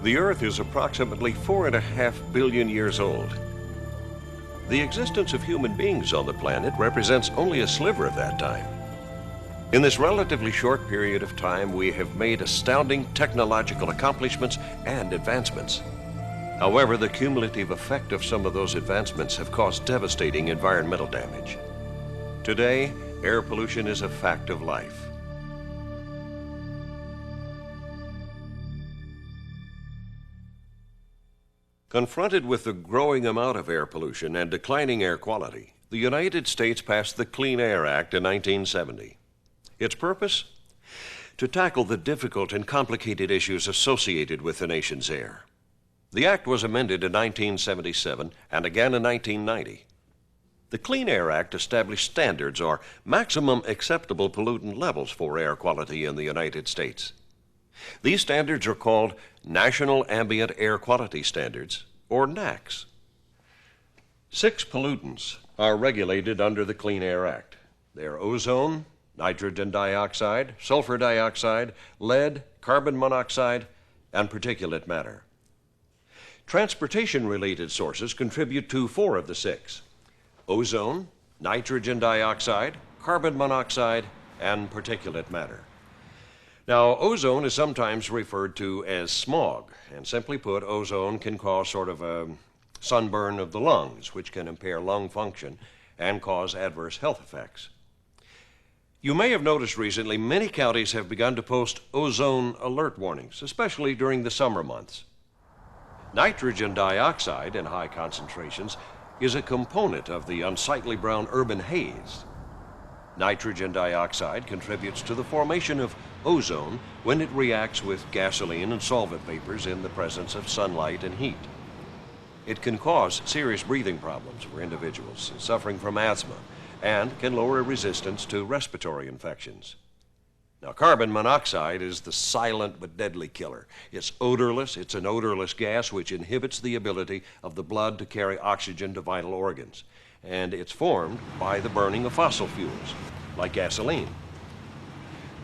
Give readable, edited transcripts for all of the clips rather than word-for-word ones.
The Earth is approximately 4.5 billion years old. The existence of human beings on the planet represents only a sliver of that time. In this relatively short period of time, we have made astounding technological accomplishments and advancements. However, the cumulative effect of some of those advancements have caused devastating environmental damage. Today, air pollution is a fact of life. Confronted with the growing amount of air pollution and declining air quality, the United States passed the Clean Air Act in 1970. Its purpose? To tackle the difficult and complicated issues associated with the nation's air. The Act was amended in 1977 and again in 1990. The Clean Air Act established standards or maximum acceptable pollutant levels for air quality in the United States. These standards are called National Ambient Air Quality Standards, or NAAQS. 6 pollutants are regulated under the Clean Air Act. They are ozone, nitrogen dioxide, sulfur dioxide, lead, carbon monoxide, and particulate matter. Transportation-related sources contribute to 4 of the 6: ozone, nitrogen dioxide, carbon monoxide, and particulate matter. Now, ozone is sometimes referred to as smog, and simply put, ozone can cause sort of a sunburn of the lungs, which can impair lung function and cause adverse health effects. You may have noticed recently many counties have begun to post ozone alert warnings, especially during the summer months. Nitrogen dioxide in high concentrations is a component of the unsightly brown urban haze. Nitrogen dioxide contributes to the formation of ozone when it reacts with gasoline and solvent vapors in the presence of sunlight and heat. It can cause serious breathing problems for individuals suffering from asthma and can lower resistance to respiratory infections. Now, carbon monoxide is the silent but deadly killer. It's odorless. It's an odorless gas which inhibits the ability of the blood to carry oxygen to vital organs. And it's formed by the burning of fossil fuels, like gasoline.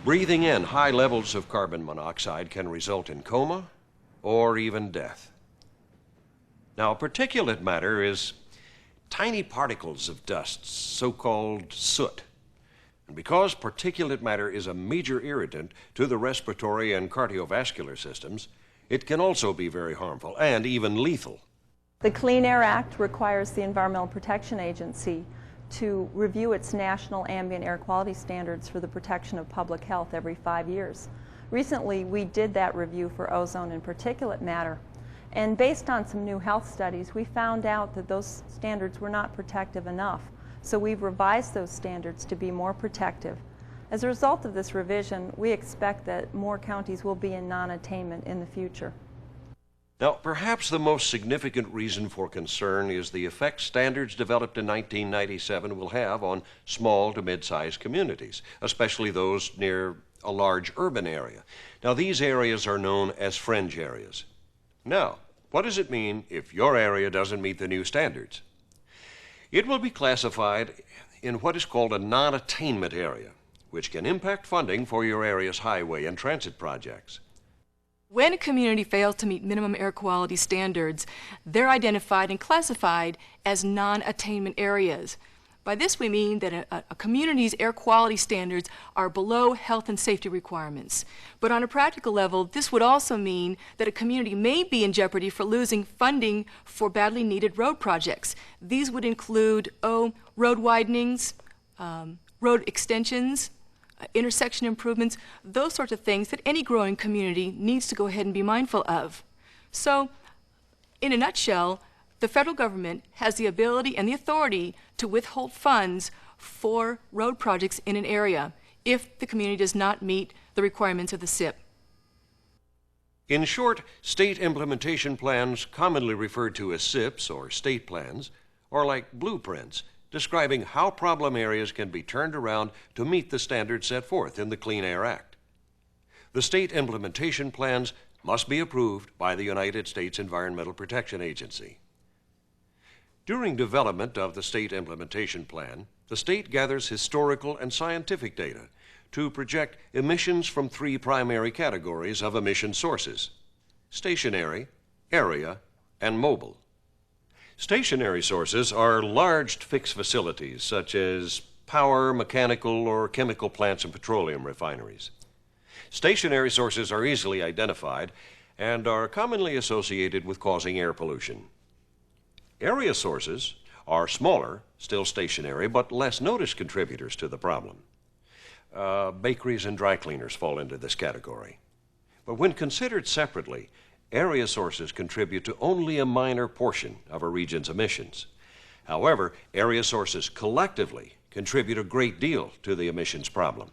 Breathing in high levels of carbon monoxide can result in coma or even death. Now, particulate matter is tiny particles of dust, so-called soot. And because particulate matter is a major irritant to the respiratory and cardiovascular systems, it can also be very harmful and even lethal. The Clean Air Act requires the Environmental Protection Agency to review its national ambient air quality standards for the protection of public health every 5 years. Recently, we did that review for ozone and particulate matter. And based on some new health studies, we found out that those standards were not protective enough. So we've revised those standards to be more protective. As a result of this revision, we expect that more counties will be in non-attainment in the future. Now, perhaps the most significant reason for concern is the effect standards developed in 1997 will have on small to mid-sized communities, especially those near a large urban area. Now, these areas are known as fringe areas. Now, what does it mean if your area doesn't meet the new standards? It will be classified in what is called a non-attainment area, which can impact funding for your area's highway and transit projects. When a community fails to meet minimum air quality standards, they're identified and classified as non-attainment areas. By this we mean that a community's air quality standards are below health and safety requirements. But on a practical level, this would also mean that a community may be in jeopardy for losing funding for badly needed road projects. These would include road widenings, road extensions, intersection improvements, those sorts of things that any growing community needs to go ahead and be mindful of. So, in a nutshell, the federal government has the ability and the authority to withhold funds for road projects in an area if the community does not meet the requirements of the SIP. In short, state implementation plans, commonly referred to as SIPs or state plans, are like blueprints describing how problem areas can be turned around to meet the standards set forth in the Clean Air Act. The state implementation plans must be approved by the United States Environmental Protection Agency. During development of the state implementation plan, the state gathers historical and scientific data to project emissions from 3 primary categories of emission sources: stationary, area, and mobile. Stationary sources are large fixed facilities such as power, mechanical, or chemical plants and petroleum refineries. Stationary sources are easily identified and are commonly associated with causing air pollution. Area sources are smaller, still stationary, but less noticed contributors to the problem. Bakeries and dry cleaners fall into this category. But when considered separately, area sources contribute to only a minor portion of a region's emissions. However, area sources collectively contribute a great deal to the emissions problem.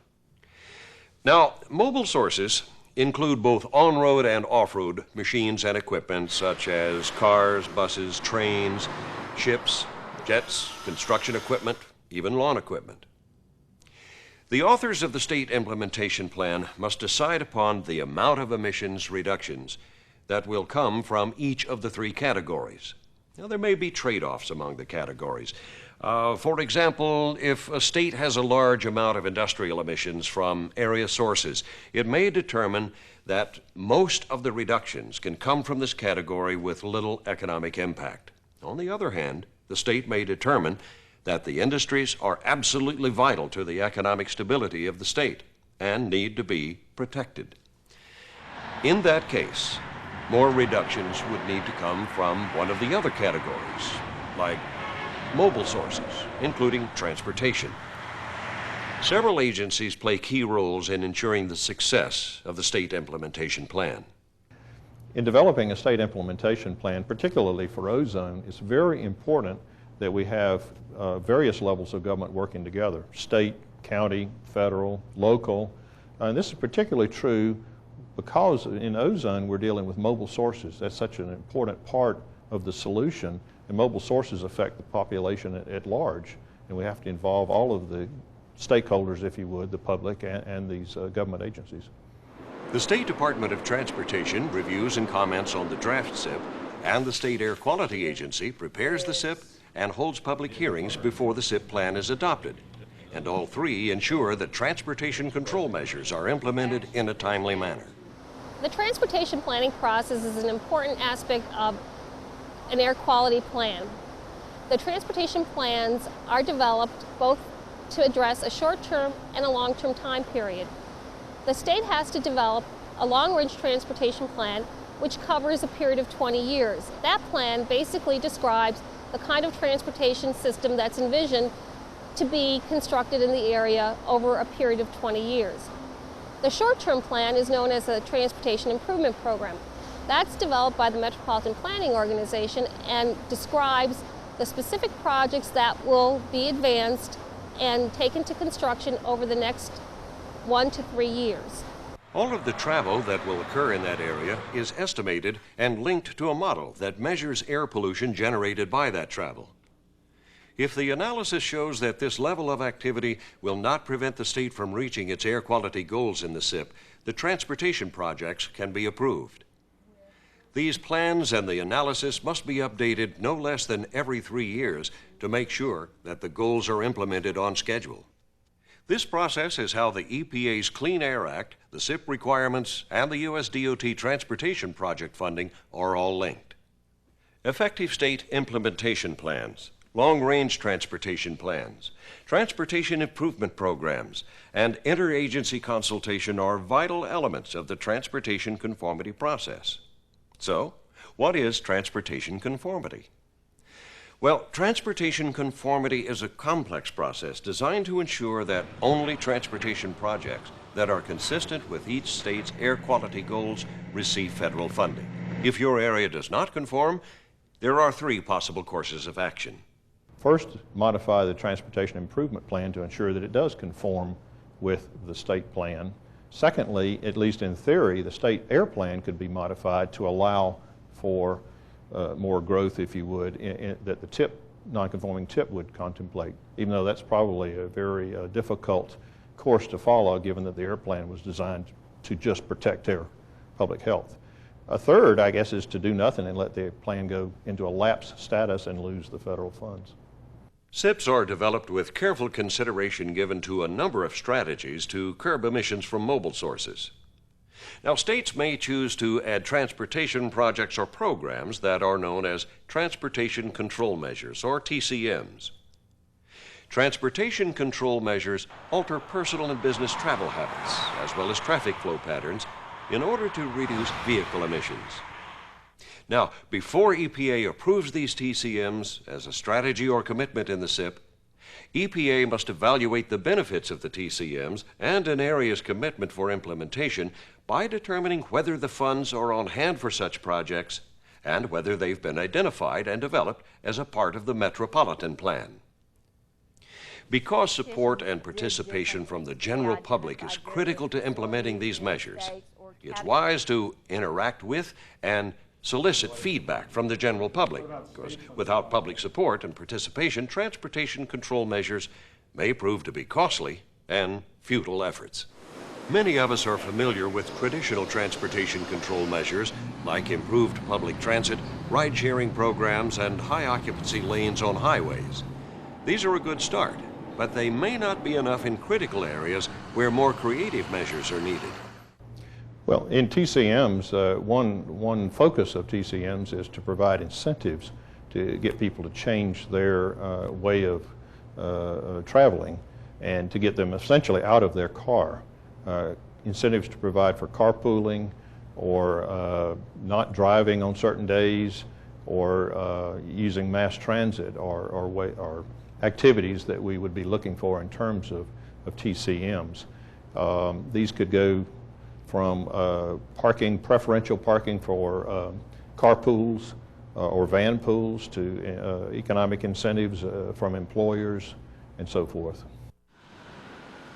Now, mobile sources include both on-road and off-road machines and equipment such as cars, buses, trains, ships, jets, construction equipment, even lawn equipment. The authors of the state implementation plan must decide upon the amount of emissions reductions that will come from each of the three categories. Now, there may be trade-offs among the categories. For example, if a state has a large amount of industrial emissions from area sources, it may determine that most of the reductions can come from this category with little economic impact. On the other hand, the state may determine that the industries are absolutely vital to the economic stability of the state and need to be protected. In that case, more reductions would need to come from one of the other categories, like mobile sources, including transportation. Several agencies play key roles in ensuring the success of the state implementation plan. In developing a state implementation plan, particularly for ozone, it's very important that we have various levels of government working together: state, county, federal, local. And this is particularly true because in ozone we're dealing with mobile sources. That's such an important part of the solution, and mobile sources affect the population at large, and we have to involve all of the stakeholders, if you would, the public and these government agencies. The State Department of Transportation reviews and comments on the draft SIP, and the State Air Quality Agency prepares the SIP and holds public hearings before the SIP plan is adopted. And all three ensure that transportation control measures are implemented in a timely manner. The transportation planning process is an important aspect of an air quality plan. The transportation plans are developed both to address a short-term and a long-term time period. The state has to develop a long-range transportation plan which covers a period of 20 years. That plan basically describes the kind of transportation system that's envisioned to be constructed in the area over a period of 20 years. The short-term plan is known as a Transportation Improvement Program. That's developed by the Metropolitan Planning Organization and describes the specific projects that will be advanced and taken to construction over the next 1 to 3 years. All of the travel that will occur in that area is estimated and linked to a model that measures air pollution generated by that travel. If the analysis shows that this level of activity will not prevent the state from reaching its air quality goals in the SIP, the transportation projects can be approved. These plans and the analysis must be updated no less than every 3 years to make sure that the goals are implemented on schedule. This process is how the EPA's Clean Air Act, the SIP requirements, and the U.S. DOT transportation project funding are all linked. Effective state implementation plans, long-range transportation plans, transportation improvement programs, and interagency consultation are vital elements of the transportation conformity process. So, what is transportation conformity? Well, transportation conformity is a complex process designed to ensure that only transportation projects that are consistent with each state's air quality goals receive federal funding. If your area does not conform, there are 3 possible courses of action. First, modify the Transportation Improvement Plan to ensure that it does conform with the state plan. Secondly, at least in theory, the state air plan could be modified to allow for more growth, if you would, that the non-conforming tip would contemplate, even though that's probably a very difficult course to follow, given that the air plan was designed to just protect their public health. A third, I guess, is to do nothing and let the plan go into a lapse status and lose the federal funds. SIPs are developed with careful consideration given to a number of strategies to curb emissions from mobile sources. Now, states may choose to add transportation projects or programs that are known as Transportation Control Measures, or TCMs. Transportation control measures alter personal and business travel habits, as well as traffic flow patterns, in order to reduce vehicle emissions. Now, before EPA approves these TCMs as a strategy or commitment in the SIP, EPA must evaluate the benefits of the TCMs and an area's commitment for implementation by determining whether the funds are on hand for such projects and whether they've been identified and developed as a part of the Metropolitan Plan. Because support and participation from the general public is critical to implementing these measures, it's wise to interact with and solicit feedback from the general public, because without public support and participation, transportation control measures may prove to be costly and futile efforts. Many of us are familiar with traditional transportation control measures like improved public transit, ride-sharing programs, and high-occupancy lanes on highways. These are a good start, but they may not be enough in critical areas where more creative measures are needed. Well, in TCMs, one focus of TCMs is to provide incentives to get people to change their way of traveling and to get them essentially out of their car. Incentives to provide for carpooling or not driving on certain days or using mass transit or activities that we would be looking for in terms of TCMs. These could go from preferential parking for carpools or van pools to economic incentives from employers and so forth.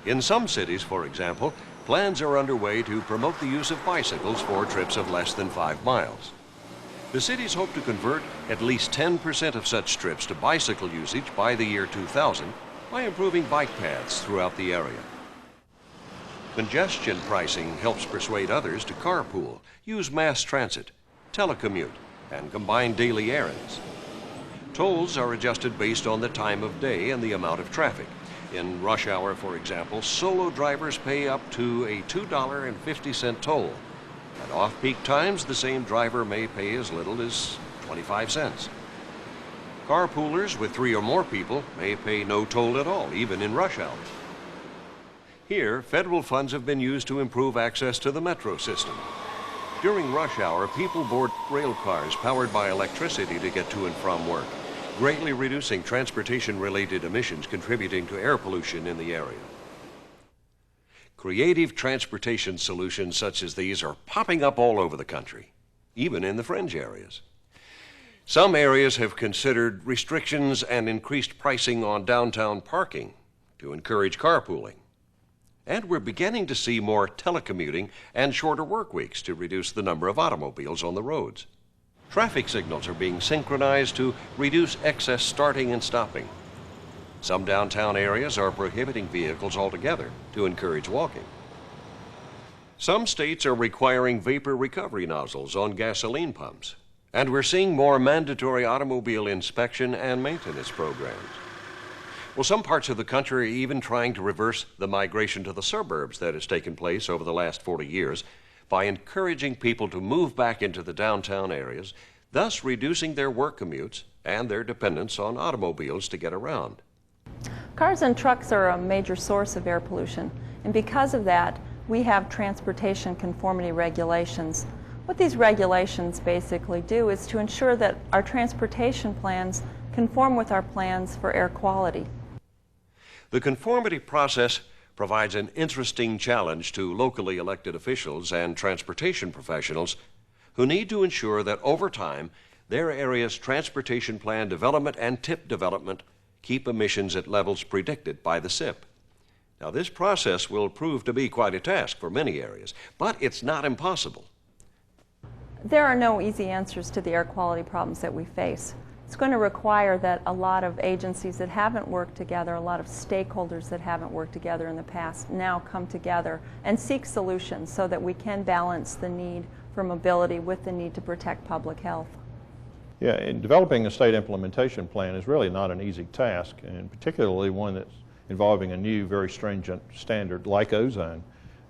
In some cities, for example, plans are underway to promote the use of bicycles for trips of less than 5 miles. The cities hope to convert at least 10% of such trips to bicycle usage by the year 2000 by improving bike paths throughout the area. Congestion pricing helps persuade others to carpool, use mass transit, telecommute, and combine daily errands. Tolls are adjusted based on the time of day and the amount of traffic. In rush hour, for example, solo drivers pay up to a $2.50 toll. At off-peak times, the same driver may pay as little as 25 cents. Carpoolers with 3 or more people may pay no toll at all, even in rush hour. Here, federal funds have been used to improve access to the metro system. During rush hour, people board rail cars powered by electricity to get to and from work, greatly reducing transportation-related emissions contributing to air pollution in the area. Creative transportation solutions such as these are popping up all over the country, even in the fringe areas. Some areas have considered restrictions and increased pricing on downtown parking to encourage carpooling. And we're beginning to see more telecommuting and shorter work weeks to reduce the number of automobiles on the roads. Traffic signals are being synchronized to reduce excess starting and stopping. Some downtown areas are prohibiting vehicles altogether to encourage walking. Some states are requiring vapor recovery nozzles on gasoline pumps, and we're seeing more mandatory automobile inspection and maintenance programs. Well, some parts of the country are even trying to reverse the migration to the suburbs that has taken place over the last 40 years by encouraging people to move back into the downtown areas, thus reducing their work commutes and their dependence on automobiles to get around. Cars and trucks are a major source of air pollution, and because of that, we have transportation conformity regulations. What these regulations basically do is to ensure that our transportation plans conform with our plans for air quality. The conformity process provides an interesting challenge to locally elected officials and transportation professionals who need to ensure that over time their area's transportation plan development and tip development keep emissions at levels predicted by the SIP. Now, this process will prove to be quite a task for many areas, but it's not impossible. There are no easy answers to the air quality problems that we face. It's going to require that a lot of agencies that haven't worked together, a lot of stakeholders that haven't worked together in the past, now come together and seek solutions so that we can balance the need for mobility with the need to protect public health. Yeah, and developing a state implementation plan is really not an easy task, and particularly one that's involving a new, very stringent standard like ozone.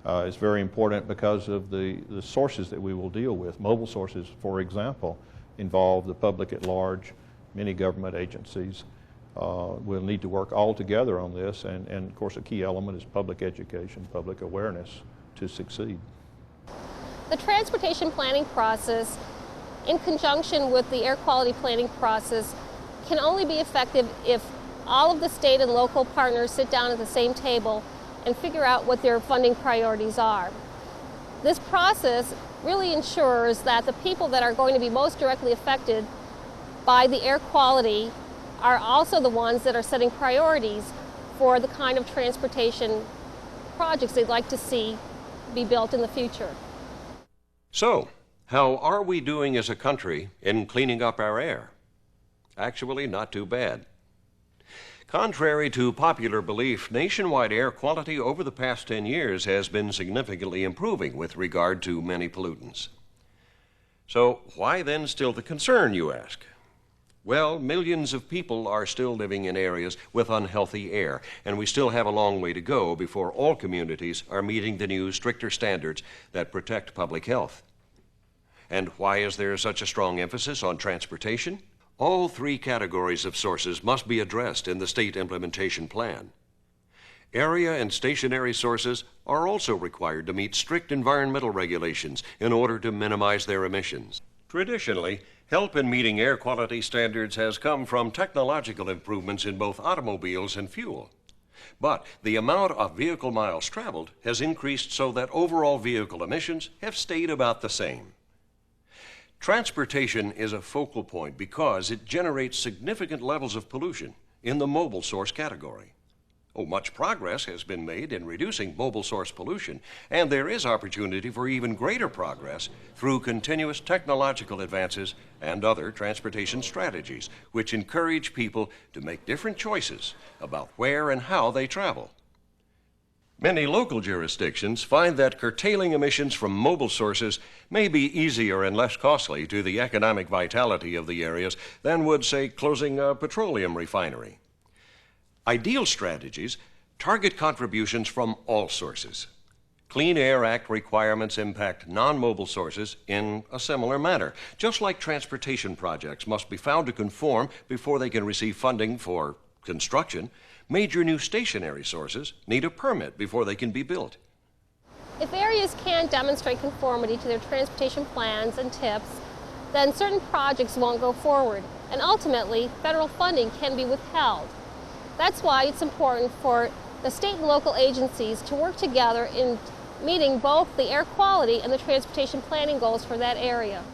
It's very important because of the sources that we will deal with. Mobile sources, for example, involve the public at large, many government agencies. We'll need to work all together on this, and of course a key element is public education, public awareness to succeed. The transportation planning process, in conjunction with the air quality planning process, can only be effective if all of the state and local partners sit down at the same table and figure out what their funding priorities are. This process really ensures that the people that are going to be most directly affected by the air quality are also the ones that are setting priorities for the kind of transportation projects they'd like to see be built in the future. So, how are we doing as a country in cleaning up our air? Actually, not too bad. Contrary to popular belief, nationwide air quality over the past 10 years has been significantly improving with regard to many pollutants. So, why then still the concern, you ask? Well, millions of people are still living in areas with unhealthy air, and we still have a long way to go before all communities are meeting the new, stricter standards that protect public health. And why is there such a strong emphasis on transportation? All three categories of sources must be addressed in the state implementation plan. Area and stationary sources are also required to meet strict environmental regulations in order to minimize their emissions. Traditionally, help in meeting air quality standards has come from technological improvements in both automobiles and fuel. But the amount of vehicle miles traveled has increased so that overall vehicle emissions have stayed about the same. Transportation is a focal point because it generates significant levels of pollution in the mobile source category. Much progress has been made in reducing mobile source pollution, and there is opportunity for even greater progress through continuous technological advances and other transportation strategies, which encourage people to make different choices about where and how they travel. Many local jurisdictions find that curtailing emissions from mobile sources may be easier and less costly to the economic vitality of the areas than would, say, closing a petroleum refinery. Ideal strategies target contributions from all sources. Clean Air Act requirements impact non-mobile sources in a similar manner. Just like transportation projects must be found to conform before they can receive funding for construction, major new stationary sources need a permit before they can be built. If areas can't demonstrate conformity to their transportation plans and tips, then certain projects won't go forward, and ultimately federal funding can be withheld. That's why it's important for the state and local agencies to work together in meeting both the air quality and the transportation planning goals for that area.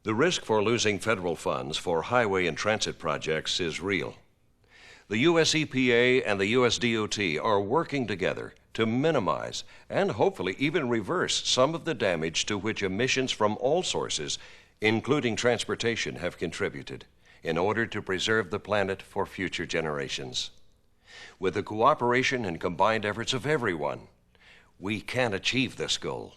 The risk for losing federal funds for highway and transit projects is real. The U.S. EPA and the U.S. DOT are working together to minimize and hopefully even reverse some of the damage to which emissions from all sources, including transportation, have contributed, in order to preserve the planet for future generations. With the cooperation and combined efforts of everyone, we can achieve this goal.